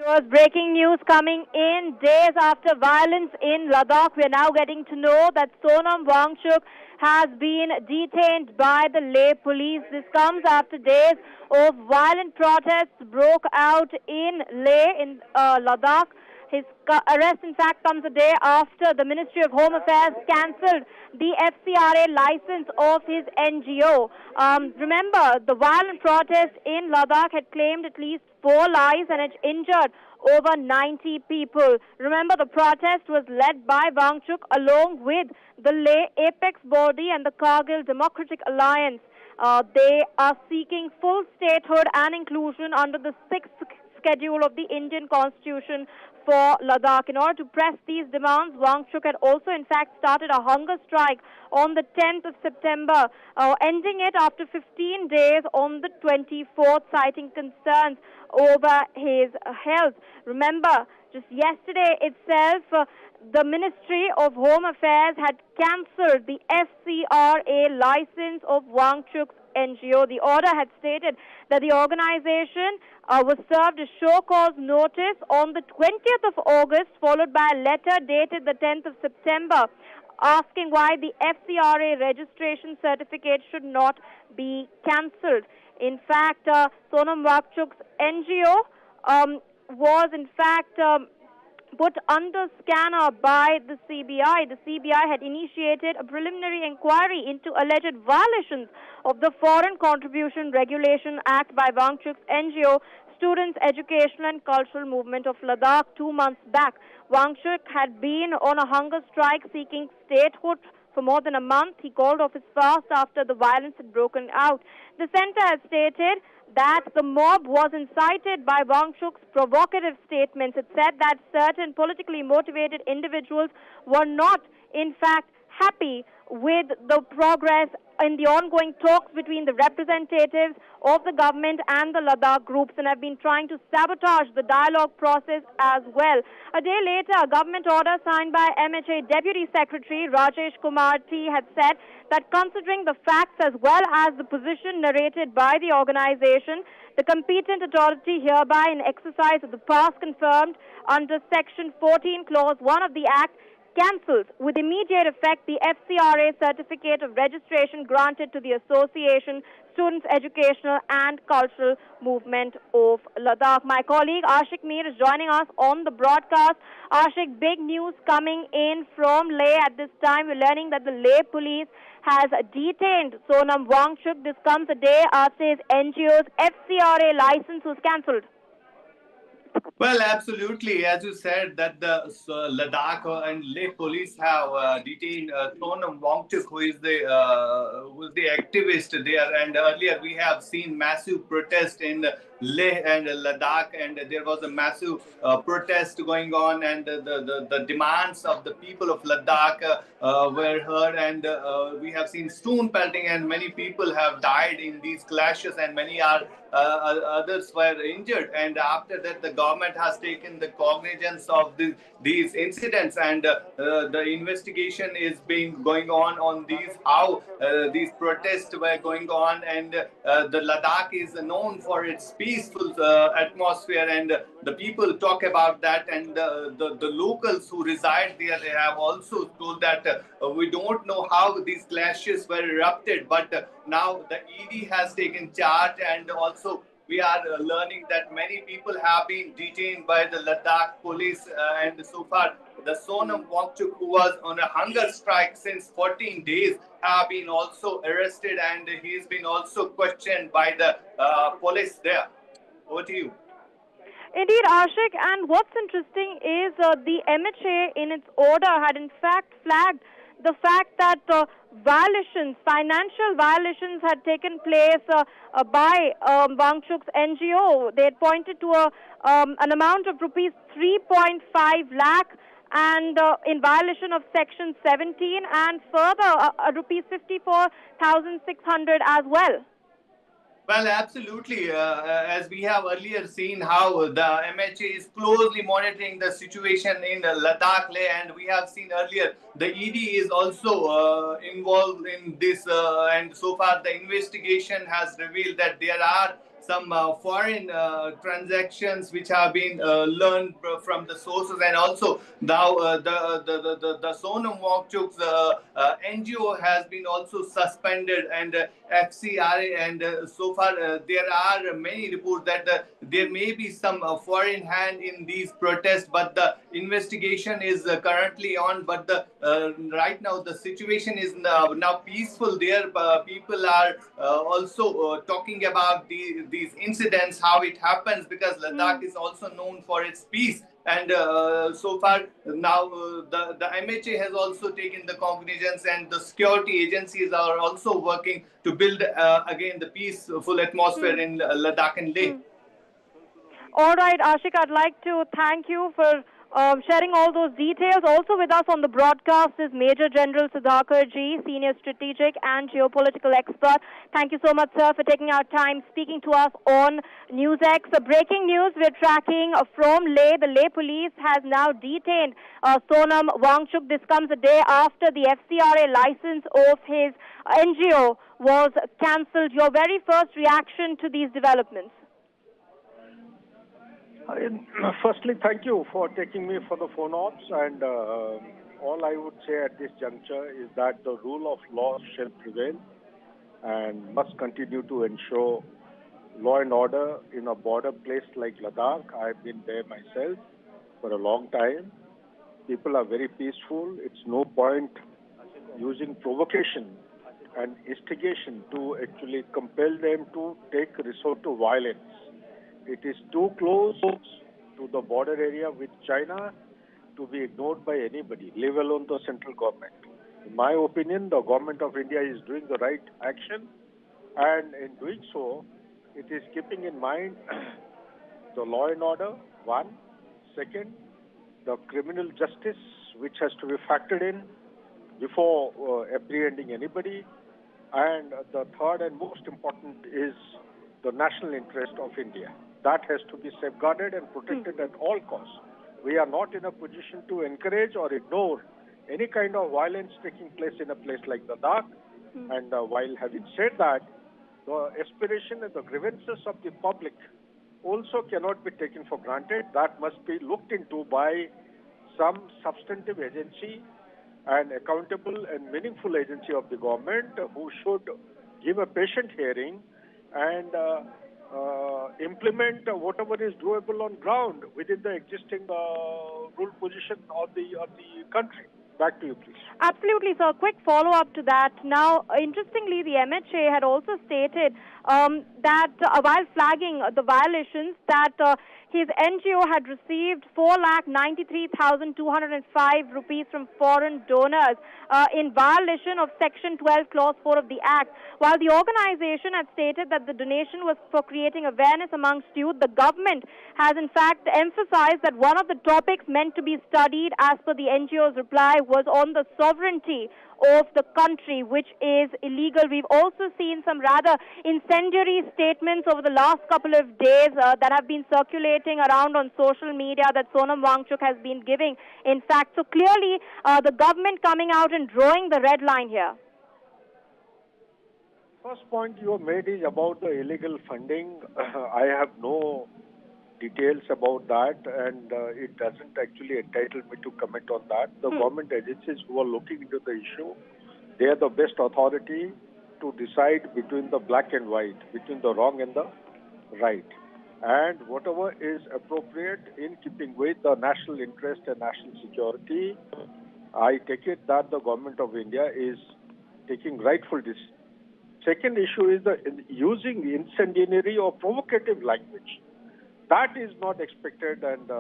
Was breaking news coming in days after violence in Ladakh. We are now getting to know that Sonam Wangchuk has been detained by the Leh police. This comes after days of violent protests broke out in Leh in Ladakh. His arrest, in fact, comes a day after the Ministry of Home Affairs cancelled the FCRA license of his NGO. Remember, the violent protest in Ladakh had claimed at least 4 lives and it injured over 90 people. Remember, the protest was led by Wangchuk along with the Leh Apex Body and the Kargil Democratic Alliance. They are seeking full statehood and inclusion under the 6th schedule of the Indian Constitution for Ladakh. In order to press these demands, Wangchuk had also in fact started a hunger strike on the 10th of September, ending it after 15 days on the 24th, citing concerns over his health. Remember, just yesterday itself, the Ministry of Home Affairs had cancelled the FCRA license of Wangchuk's NGO. The order had stated that the organization was served a show cause notice on the 20th of August, followed by a letter dated the 10th of September, asking why the FCRA registration certificate should not be cancelled. In fact, Sonam Wangchuk's NGO was in fact put under scanner by the CBI. The CBI had initiated a preliminary inquiry into alleged violations of the Foreign Contribution Regulation Act by Wangchuk's NGO, Students' Educational and Cultural Movement of Ladakh, 2 months back. Wangchuk had been on a hunger strike seeking statehood for more than a month. He called off his fast after the violence had broken out. The centre has stated that the mob was incited by Wangchuk's provocative statements. It said that certain politically motivated individuals were not, in fact, happy with the progress in the ongoing talks between the representatives of the government and the Ladakh groups and have been trying to sabotage the dialogue process as well. A day later, a government order signed by MHA Deputy Secretary Rajesh Kumar T had said that considering the facts as well as the position narrated by the organization, the competent authority hereby in exercise of the powers confirmed under Section 14, Clause 1 of the Act, cancels with immediate effect the FCRA certificate of registration granted to the Association, Students' Educational and Cultural Movement of Ladakh. My colleague Ashik Mir is joining us on the broadcast. Ashik, big news coming in from Leh at this time. We're learning that the Leh police has detained Sonam Wangchuk. This comes a day after his NGO's FCRA license was cancelled. Well, absolutely. As you said, that the Ladakh and Leh police have detained Sonam Wangchuk, who is the activist there. And earlier we have seen massive protest in Leh and Ladakh, and there was a massive protest going on, and the demands of the people of Ladakh were heard, and we have seen stone pelting, and many people have died in these clashes, and many are others were injured. And after that, the government has taken the cognizance of these incidents, and the investigation is going on these how these protests were going on, and the Ladakh is known for its peaceful atmosphere, and the people talk about that, and the locals who reside there, they have also told that we don't know how these clashes were erupted, but now the ED has taken charge, and also we are learning that many people have been detained by the Ladakh police, and so far the Sonam Wangchuk, who was on a hunger strike since 14 days, have been also arrested, and he's been also questioned by the police there. Over to you. Indeed, Ashik, and what's interesting is the MHA in its order had in fact flagged the fact that financial violations had taken place by Wangchuk's NGO. They had pointed to an amount of rupees 3.5 lakh and in violation of Section 17, and further rupees 54,600 as well. Well, absolutely. As we have earlier seen how the MHA is closely monitoring the situation in Ladakh, Leh, and we have seen earlier the ED is also involved in this, and so far the investigation has revealed that there are some foreign transactions which have been learned from the sources, and also now the Sonam Wangchuk's NGO has been also suspended, and FCRA, and so far there are many reports that there may be some foreign hand in these protests, but the investigation is currently on. But right now the situation is now peaceful there. People are also talking about these incidents, how it happens, because Ladakh is also known for its peace. And so far now the MHA has also taken the cognizance, and the security agencies are also working to build again the peaceful atmosphere in Ladakh and Leh. All right, Ashik, I'd like to thank you for sharing all those details. Also with us on the broadcast is Major General Sudhakar Ji, Senior Strategic and Geopolitical Expert. Thank you so much, sir, for taking our time speaking to us on NewsX. Breaking news we're tracking from Leh. The Leh police has now detained Sonam Wangchuk. This comes a day after the FCRA license of his NGO was cancelled. Your very first reaction to these developments? Firstly, thank you for taking me for the phone ops, and all I would say at this juncture is that the rule of law shall prevail and must continue to ensure law and order in a border place like Ladakh. I've been there myself for a long time. People are very peaceful. It's no point using provocation and instigation to actually compel them to resort to violence. It is too close to the border area with China to be ignored by anybody, let alone the central government. In my opinion, the government of India is doing the right action, and in doing so, it is keeping in mind the law and order, one. Second, the criminal justice, which has to be factored in before apprehending anybody. And the third and most important is the national interest of India. That has to be safeguarded and protected at all costs. We are not in a position to encourage or ignore any kind of violence taking place in a place like Ladakh. And while having said that, the aspiration and the grievances of the public also cannot be taken for granted. That must be looked into by some substantive agency and accountable and meaningful agency of the government, who should give a patient hearing and implement whatever is doable on ground within the existing rule position of the country. Back to you, please. Absolutely, sir. Quick follow-up to that. Now, interestingly, the MHA had also stated that while flagging the violations, that his NGO had received 4,93,205 rupees from foreign donors in violation of Section 12, Clause 4 of the Act. While the organization had stated that the donation was for creating awareness amongst youth, the government has in fact emphasized that one of the topics meant to be studied, as per the NGO's reply, was on the sovereignty of the country, which is illegal. We've also seen some rather incendiary statements over the last couple of days that have been circulating around on social media that Sonam Wangchuk has been giving. In fact, so clearly the government coming out and drawing the red line here. First point you have made is about the illegal funding. I have no details about that, and it doesn't actually entitle me to comment on that. The government agencies who are looking into the issue, they are the best authority to decide between the black and white, between the wrong and the right. And whatever is appropriate in keeping with the national interest and national security, I take it that the government of India is taking rightful decisions. Second issue is the using incendiary or provocative language. That is not expected, and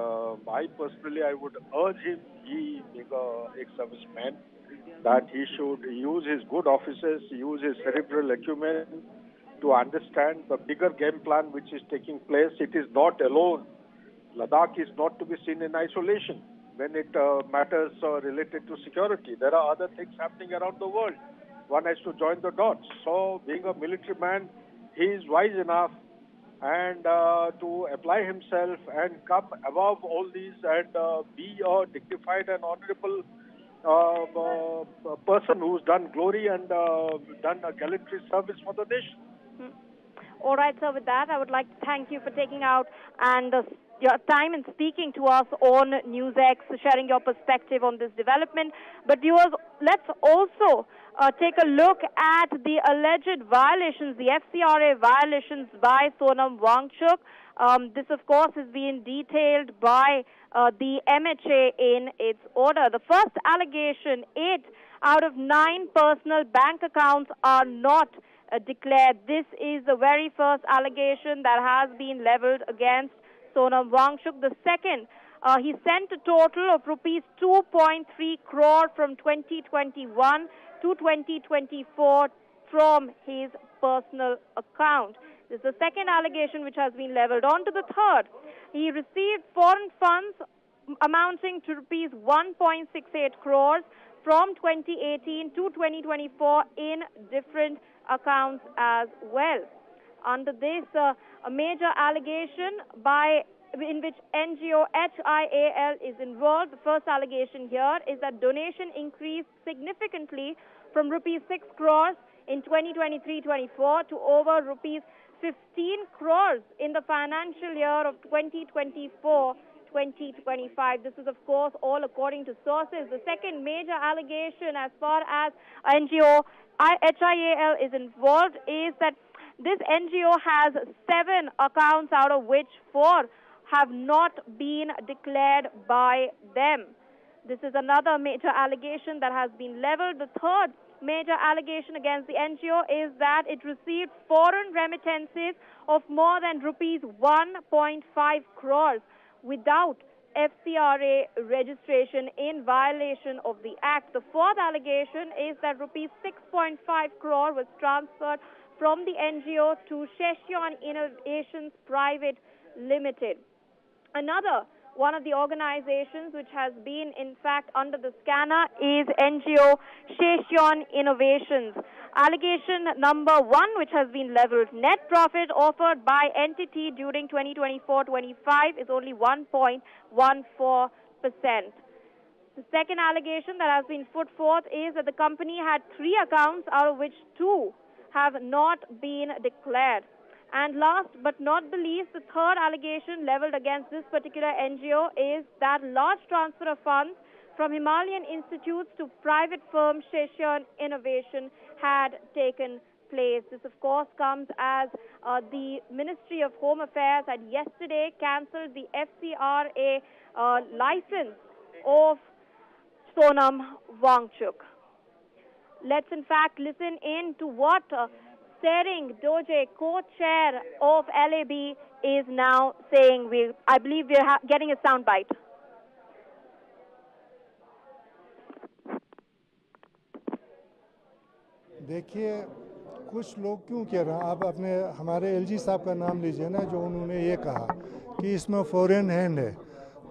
I personally, I would urge him, he being an ex-serviceman, that he should use his good offices, use his cerebral acumen to understand the bigger game plan which is taking place. It is not alone. Ladakh is not to be seen in isolation when it matters related to security. There are other things happening around the world. One has to join the dots. So, being a military man, he is wise enough and to apply himself and come above all these and be a dignified and honorable person who's done glory and done a gallantry service for the nation. All right, sir, with that, I would like to thank you for taking out and your time and speaking to us on NewsX, sharing your perspective on this development. But viewers, let's also take a look at the alleged violations, the FCRA violations by Sonam Wangchuk. This, of course, is being detailed by the MHA in its order. The first allegation, 8 out of 9 personal bank accounts are not declared. This is the very first allegation that has been leveled against Sonam Wangchuk. The second, he sent a total of rupees 2.3 crore from 2021 to 2024 from his personal account. This is the second allegation which has been leveled. On to the third. He received foreign funds amounting to rupees 1.68 crores from 2018 to 2024 in different accounts as well. Under this, a major allegation in which NGO HIAL is involved. The first allegation here is that donation increased significantly from rupees 6 crores in 2023-24 to over rupees 15 crores in the financial year of 2024-2025. This is, of course, all according to sources. The second major allegation as far as NGO HIAL is involved is that this NGO has 7 accounts, out of which 4 have not been declared by them. This is another major allegation that has been leveled. The third major allegation against the NGO is that it received foreign remittances of more than rupees 1.5 crores without FCRA registration in violation of the Act. The fourth allegation is that rupees 6.5 crore was transferred from the NGO to Sheshion Innovations Private Limited. Another one of the organizations which has been, in fact, under the scanner is NGO Sheshion Innovations. Allegation number 1, which has been leveled, net profit offered by entity during 2024-25 is only 1.14%. The second allegation that has been put forth is that the company had 3 accounts, out of which 2 have not been declared. And last but not the least, the third allegation leveled against this particular NGO is that large transfer of funds from Himalayan institutes to private firm Sheshion Innovation had taken place. This, of course, comes as the Ministry of Home Affairs had yesterday cancelled the FCRA license of Sonam Wangchuk. Let's, in fact, listen in to what Sering Doje, co-chair of LAB, is now saying. I believe we're getting a sound bite. देखिए, कुछ लोग क्यों कह रहे हैं, आप अपने हमारे एलजी साहब का नाम लीजिए ना, जो उन्होंने ये कहा कि इसमें फॉरेन हैंड है।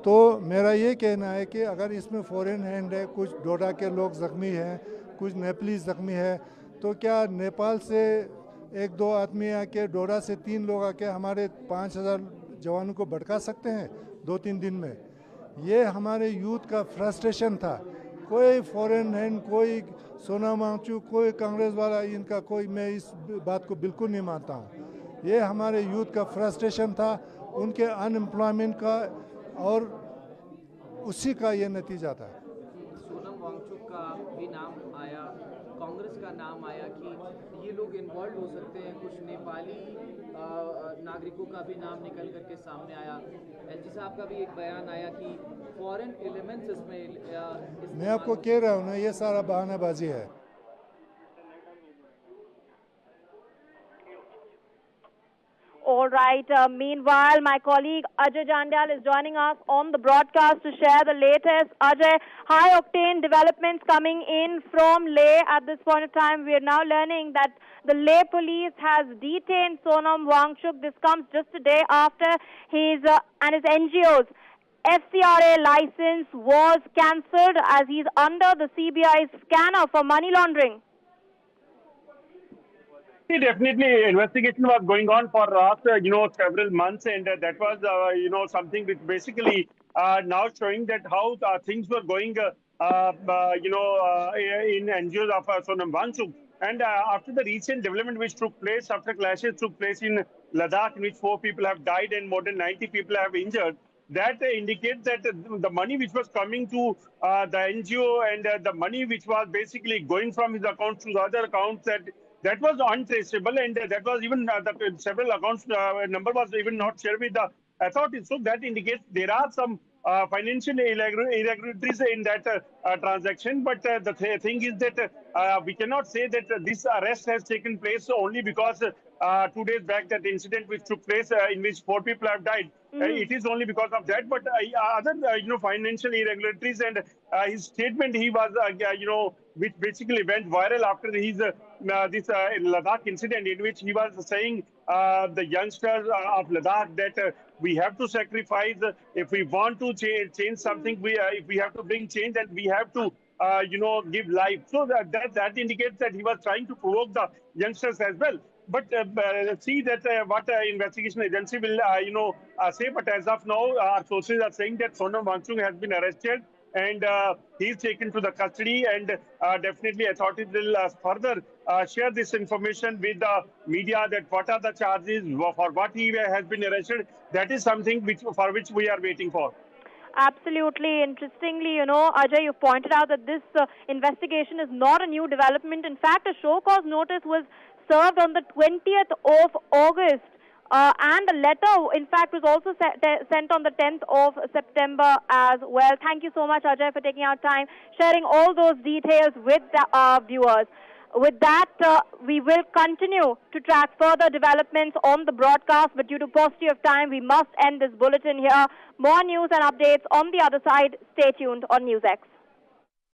तो मेरा ये कहना है कि अगर इसमें फॉरेन हैंड है, कुछ डोडा के लोग ज़ख्मी हैं, कुछ नेपालीज ज़ख्मी है, तो क्या नेपाल से 1-2 आदमी आके, डोडा से 3 लोग आके हमारे 5000 जवानों को भड़का सकते हैं 2-3 दिन में? ये हमारे यूथ का फ्रस्ट्रेशन था। कोई फॉरेन हैंड, कोई सोनम वांगचुक, कोई कांग्रेस वाला, इनका कोई, मैं इस बात को बिल्कुल नहीं मानता हूँ। ये हमारे यूथ का फ्रस्ट्रेशन था, उनके अनएम्प्लॉयमेंट का, और उसी का ये नतीजा था। सोनम वांगचुक का भी नाम आया, कांग्रेस का नाम आया कि ये लोग इन्वॉल्व हो सकते हैं। कुछ नेपाली नागरिकों का भी नाम निकल करके सामने आया। एलजी साहब का भी एक बयान आया कि फॉरेन एलिमेंट्स इसमें मैं आपको कह रहा हूँ ना, ये सारा बहानाबाजी है। All right. Meanwhile, my colleague Ajay Jandal is joining us on the broadcast to share the latest. Ajay, high-octane developments coming in from Leh at this point of time. We are now learning that the Leh police has detained Sonam Wangchuk. This comes just a day after his and his NGO's FCRA license was cancelled as he's under the CBI's scanner for money laundering. Definitely, investigation was going on for last, several months, and that was, something which basically now showing that how things were going, in NGOs of Sonam Wangchuk. And after the recent development which took place, after clashes took place in Ladakh, in which 4 people have died and more than 90 people have injured, that indicates that the money which was coming to the NGO and the money which was basically going from his accounts to the other accounts, that was untraceable, and that was even the several accounts number was even not shared with the authorities. So that indicates there are some financial irregularities in that transaction. But the thing is that we cannot say that this arrest has taken place only because 2 days back that incident which took place in which 4 people have died. It is only because of that. But other financial irregularities and his statement he was which basically went viral after his this Ladakh incident, in which he was saying the youngsters of Ladakh that we have to sacrifice if we want to change something. If we have to bring change, and we have to give life. So that indicates that he was trying to provoke the youngsters as well. But see that what investigation agency will say. But as of now, our sources are saying that Sonam Wangchuk has been arrested and he is taken to the custody, and definitely authorities will further share this information with the media, that what are the charges, for what he has been arrested. That is something for which we are waiting for. Absolutely. Interestingly, Ajay, you pointed out that this investigation is not a new development. In fact, a show cause notice was served on the 20th of August. And a letter, in fact, was also sent on the 10th of September as well. Thank you so much, Ajay, for taking our time, sharing all those details with our viewers. With that, we will continue to track further developments on the broadcast, but due to paucity of time, we must end this bulletin here. More news and updates on the other side. Stay tuned on NewsX.